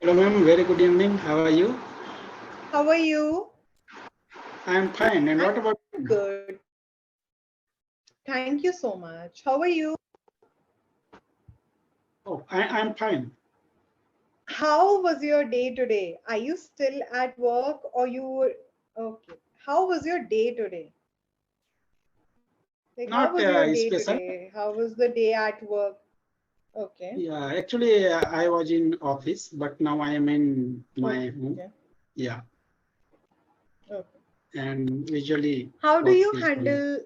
Hello, ma'am. Very good evening. How are you? How are you? I am fine. And what about I'm you? good. Thank you so much. How are you? Oh, I'm fine. How was your day today? Are you still at work or you okay? How was your day today? Like how Not was your day special. today? How was the day at work? Okay. Yeah, actually, I was in office, but now I am in my home. Okay. Yeah, Okay. and usually How do work you is going. handle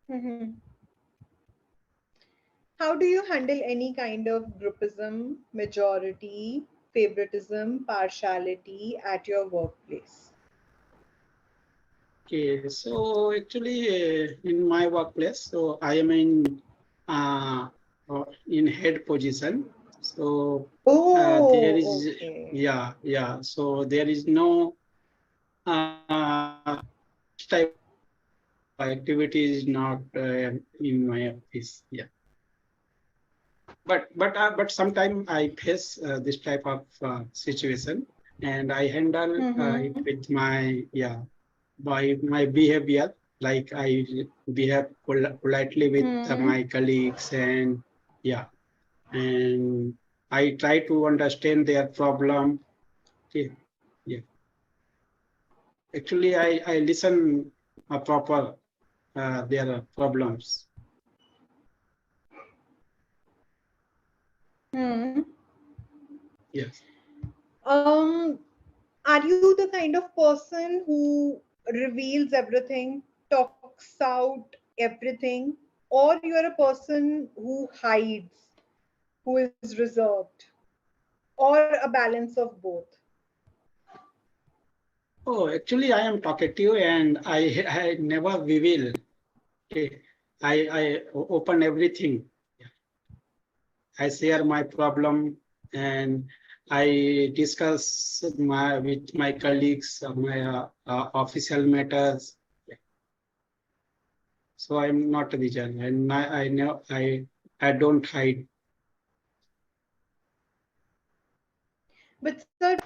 Mhm. How do you handle any kind of groupism, majority, favoritism, partiality at your workplace? Okay, so actually, in my workplace, so I am uh, in head position. So there Oh, is, okay. yeah. So there is no this type activity is not in my office. Yeah, but sometimes I face this type of situation, and I handle it Mm-hmm. with my by my behavior. Like I behave politely with Hmm. my colleagues, and yeah, and I try to understand their problem. Okay, yeah. Actually, I listen proper their problems. Hmm. Yes. Um, are you the kind of person who reveals everything, talks out everything, or you are a person who hides, who is reserved, or a balance of both? Oh, actually, I am talkative and I never reveal. Okay, I open everything. I share my problem and I discuss with my colleagues my official matters. So I'm not a vision, and I know I don't hide. But sir,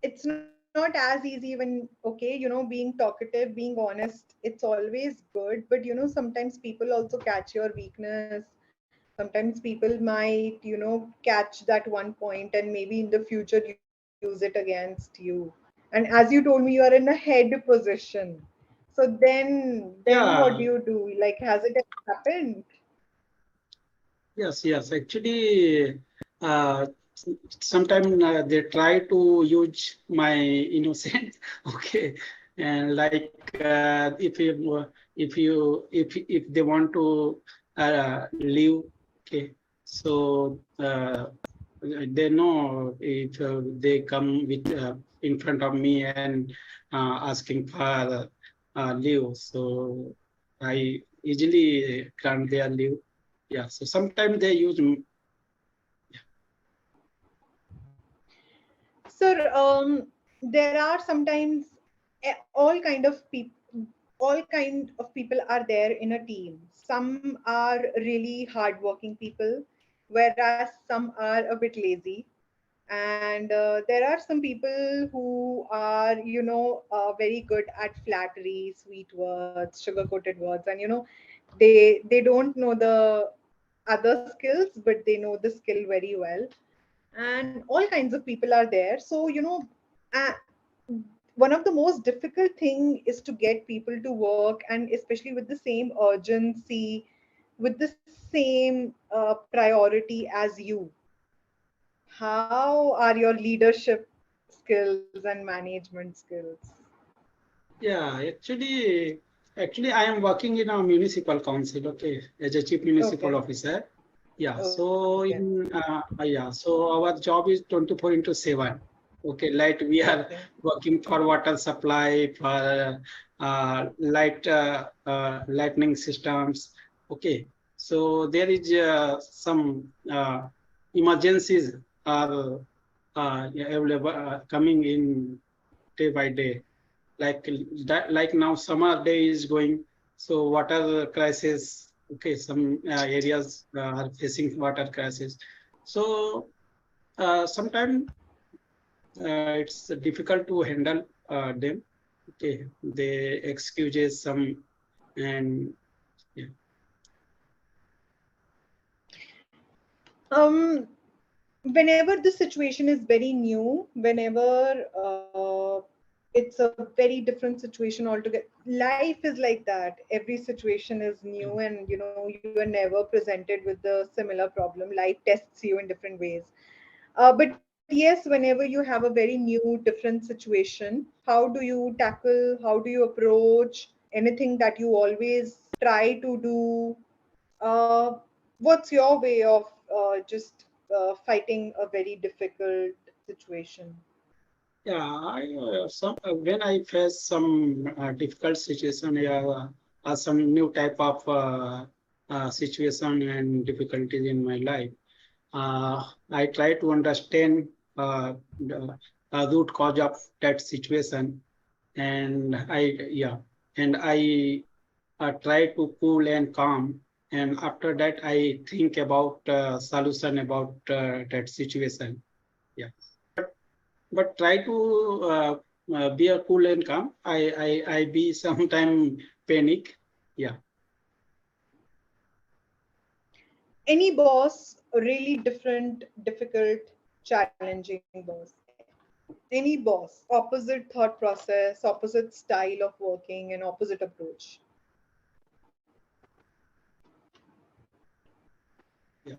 it's not as easy when, okay, being talkative, being honest, it's always good. But sometimes people also catch your weakness. Sometimes people might, catch that one point and maybe in the future use it against you. And as you told me, you are in a head position. So then what do you Yeah, do? Like, has it ever happened? yes. Actually, uh, sometimes they try to use my innocence. Okay, and like if they want to leave, okay, so they know if they come with in front of me and asking for leave, so I easily grant their leave. Yeah, so sometimes they use. Sir, there are sometimes all kind of people, all kind of people are there in a team. Some are really hardworking people, whereas some are a bit lazy. And there are some people who are, very good at flattery, sweet words, sugar coated words, and they don't know the other skills, but they know the skill very well. And all kinds of people are there. So uh, one of the most difficult thing is to get people to work, and especially with the same urgency, with the same priority as you. How are your leadership skills and management skills? Yeah, actually, I am working in a municipal council, okay, as a chief municipal Okay. officer. Yeah, Okay. so so our job is 24 into 7. Okay, like we are Okay. working for water supply, for lightning systems. Okay, so there is some emergencies are available coming in day by day, like that, like now summer day is going, so water crisis. Okay, some areas are facing water crisis. So sometimes it's difficult to handle them. Okay, they excuses some, and yeah. Whenever the situation is very new, whenever it's a very different situation altogether, life is like that. Every situation is new, and you are never presented with the similar problem. Life tests you in different ways. But yes, whenever you have a very new, different situation, how do you tackle, how do you approach anything that you always try to do? Uh, what's your way of just fighting a very difficult situation? Yeah, when I face some difficult situation, yeah, some new type of situation and difficulties in my life, I try to understand the root cause of that situation, and I try to cool and calm, and after that I think about solution about that situation. Yeah, but try to be a cool and calm. I be sometime panic. Yeah. Any boss, a really different, difficult, challenging boss. Any boss, opposite thought process, opposite style of working, and opposite approach. Yeah.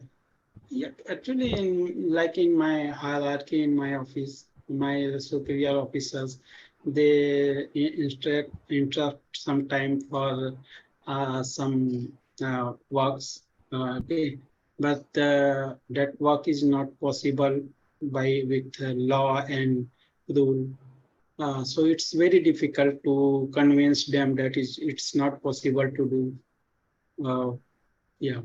Yeah, actually, like in my hierarchy in my office, my superior officers, they interrupt some time for some works. Okay, but that work is not possible by with law and rule. So it's very difficult to convince them that it's not possible to do. Yeah,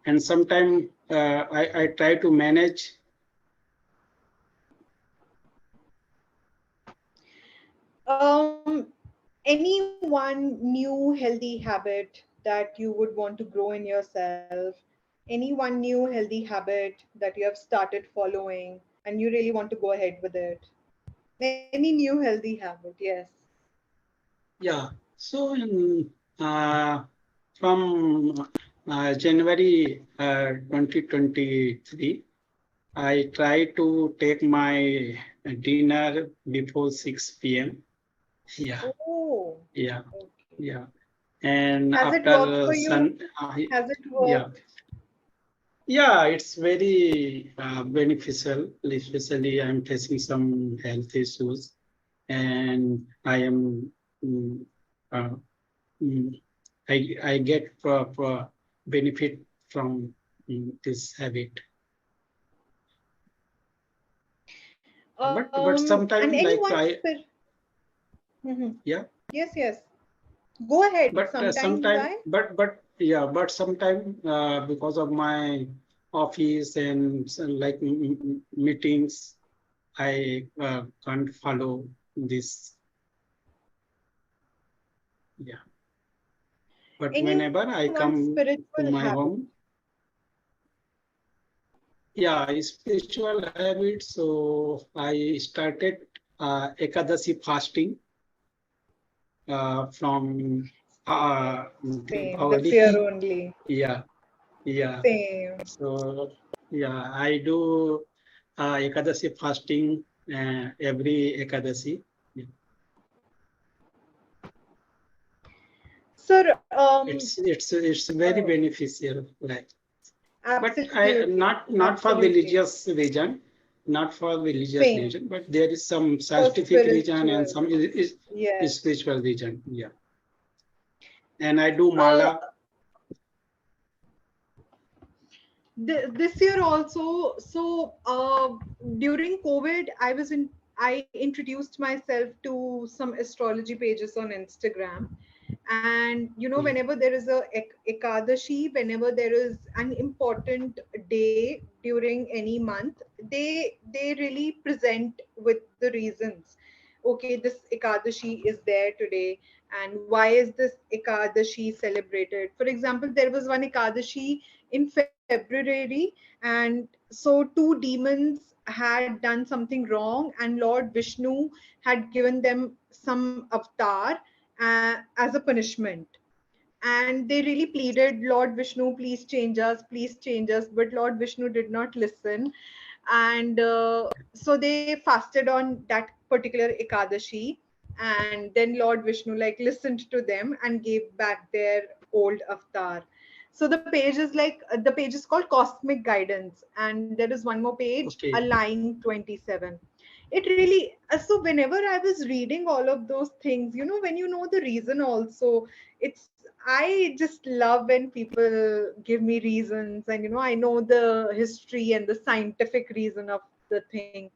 and sometimes I try to manage. Any one new healthy habit that you would want to grow in yourself? Any one new healthy habit that you have started following and you really want to go ahead with it? Any new healthy habit? Yes. Yeah. So from January 2023, I try to take my dinner before 6 p.m. Yeah, Oh, yeah, okay. yeah. And Has it worked after for you? sun, Has it yeah, worked? yeah, it's very beneficial. Especially, I'm facing some health issues, and I am. mm, uh, mm, I get proper benefit from this habit. But And sometimes anyone like I Mhm. yeah, Yes, yes. Go ahead. but Sometimes sometimes why? but sometimes because of my office and like meetings, I can't follow this. Yeah, but Any whenever one I come spiritual to habit? my home, yeah, spiritual habit. So I started Ekadasi fasting from Same. This year Diwali. only. Yeah, yeah. Same. So yeah, I do Ekadasi fasting every Ekadasi. Yeah. Sir, It's very beneficial. Like, but I absolutely. not for Absolutely. religious reason, not for religious Same. reason, but there is some For scientific reason and spiritual. some is Yes. spiritual reason. Yeah, and I do Uh, mala. this year also, so during COVID, I introduced myself to some astrology pages on Instagram. And Yeah, whenever there is a ekadashi, whenever there is an important day during any month, they really present with the reasons. Okay, this ekadashi is there today, and why is this ekadashi celebrated? For example, there was one ekadashi in February, and so two demons had done something wrong, and Lord Vishnu had given them some avatar as a punishment. And they really pleaded, Lord Vishnu, please change us. But Lord Vishnu did not listen. And so they fasted on that particular Ekadashi. And then Lord Vishnu like listened to them and gave back their old avatar. So the page is like, the page is called Cosmic Guidance. And there is one more page, Okay. Align 27. It really, so whenever I was reading all of those things, when you know the reason also, it's, I just love when people give me reasons, and I know the history and the scientific reason of the thing.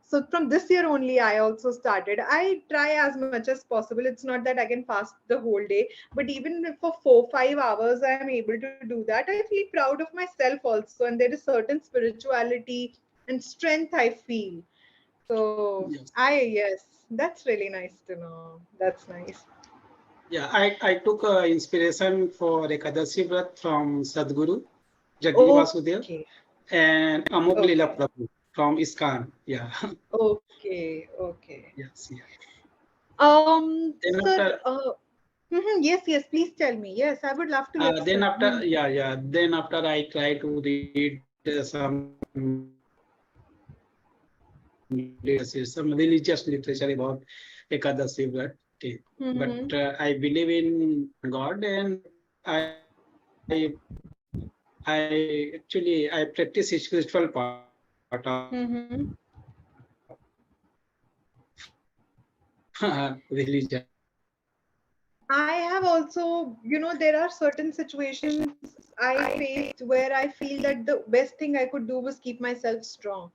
So from this year only, I also started. I try as much as possible. It's not that I can fast the whole day, but even if for 4 5 hours I am able to do that, I feel proud of myself also. And there is certain spirituality and strength I feel. So Yes. yes, that's really nice to know. That's nice. Yeah, I took inspiration for Ekadashi Vrat from Sadhguru, Jaggi Vasudev, Okay. and Amoglila Okay. Prabhu from ISKCON. Yeah. Okay. Okay. Yes, yes. Then Sir, after, yes, yes, please tell me. Yes, I would love to listen. yeah, yeah. Then after I try to read some religious literature about Ekadashi Vrat. Okay. But Mm-hmm. I believe in God, and I practice spiritual part of Mm-hmm. religion. I have also, there are certain situations I faced where I feel that the best thing I could do was keep myself strong.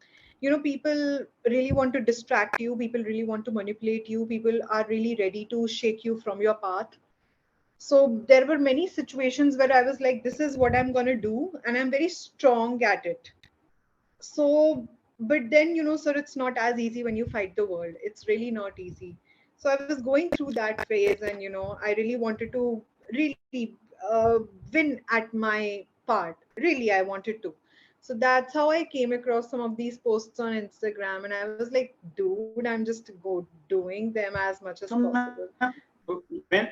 People really want to distract you, people really want to manipulate you, people are really ready to shake you from your path. So there were many situations where I was like, this is what I'm going to do, and I'm very strong at it. So, but then, sir, it's not as easy when you fight the world. It's really not easy. So I was going through that phase, and I really wanted to really win at my part. Really, I wanted to. So that's how I came across some of these posts on Instagram, and I was like, dude, I'm just doing them as much as So, ma'am, possible. when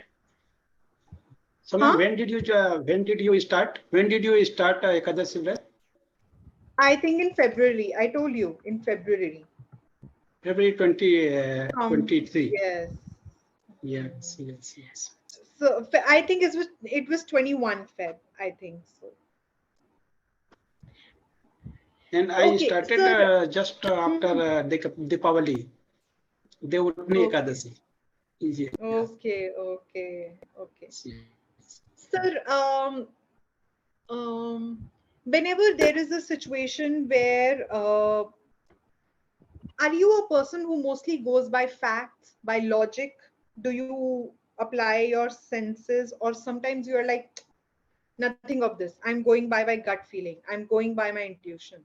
Huh? when did you start? When did you start Ekadashi Vrat? I think in February. I told you in February. February From 23. yes. Yes, yes, yes. So I think it was 21 Feb. I think so. And I Okay, started sir. just after Hmm. Dipavali, Devutni Okay, Ekadashi. Yes, okay, okay, okay. yes. Sir, um, whenever there is a situation where are you a person who mostly goes by facts, by logic? Do you apply your senses, or sometimes you are like, nothing of this? I'm going by my gut feeling. I'm going by my intuition.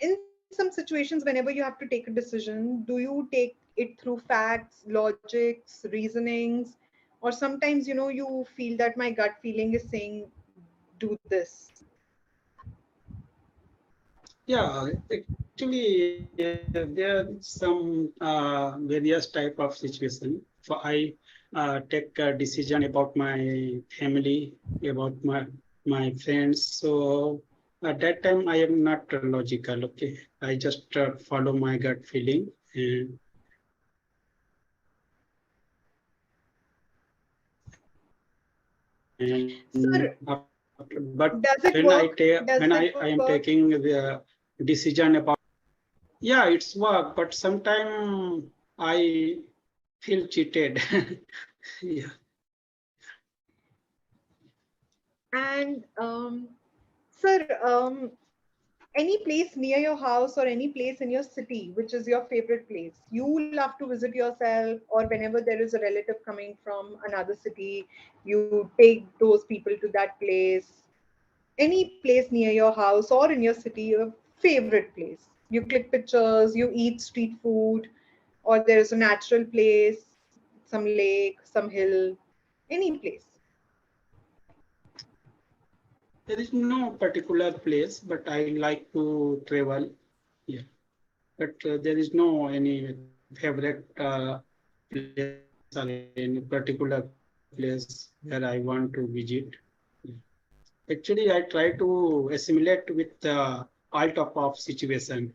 In some situations, whenever you have to take a decision, do you take it through facts, logics, reasonings, or sometimes you feel that my gut feeling is saying do this? Yeah, actually, there are some various type of situation. So I take a decision about my family, about my friends. So at that time, I am not logical. Okay, I just follow my gut feeling, and Sir, after, but does it when work? Does it I am work? taking the decision about, yeah, it's work, but sometimes I feel cheated. Yeah. And sir, any place near your house or any place in your city which is your favorite place you love to visit yourself, or whenever there is a relative coming from another city, you take those people to that place? Any place near your house or in your city, your favorite place? You click pictures, you eat street food, or there is a natural place, some lake, some hill, any place? There is no particular place, but I like to travel. Yeah, but there is no any favorite place or any particular place where I want to visit. Yeah. Actually, I try to assimilate with all type of situation.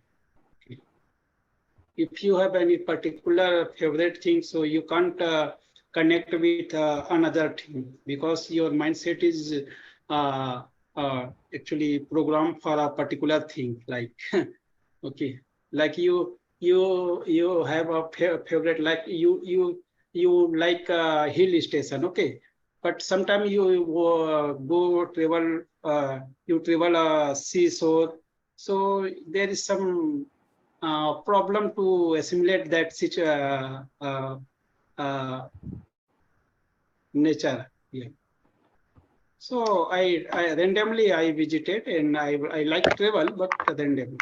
If you have any particular favorite thing, so you can't connect with another thing because your mindset is uh, actually programmed for a particular thing. Like okay, like you have a favorite, like you like a hill station. Okay, but sometimes you go travel, you travel a seashore, so there is some problem to assimilate that uh, nature. Yeah. So I randomly I visited and I like travel, but randomly.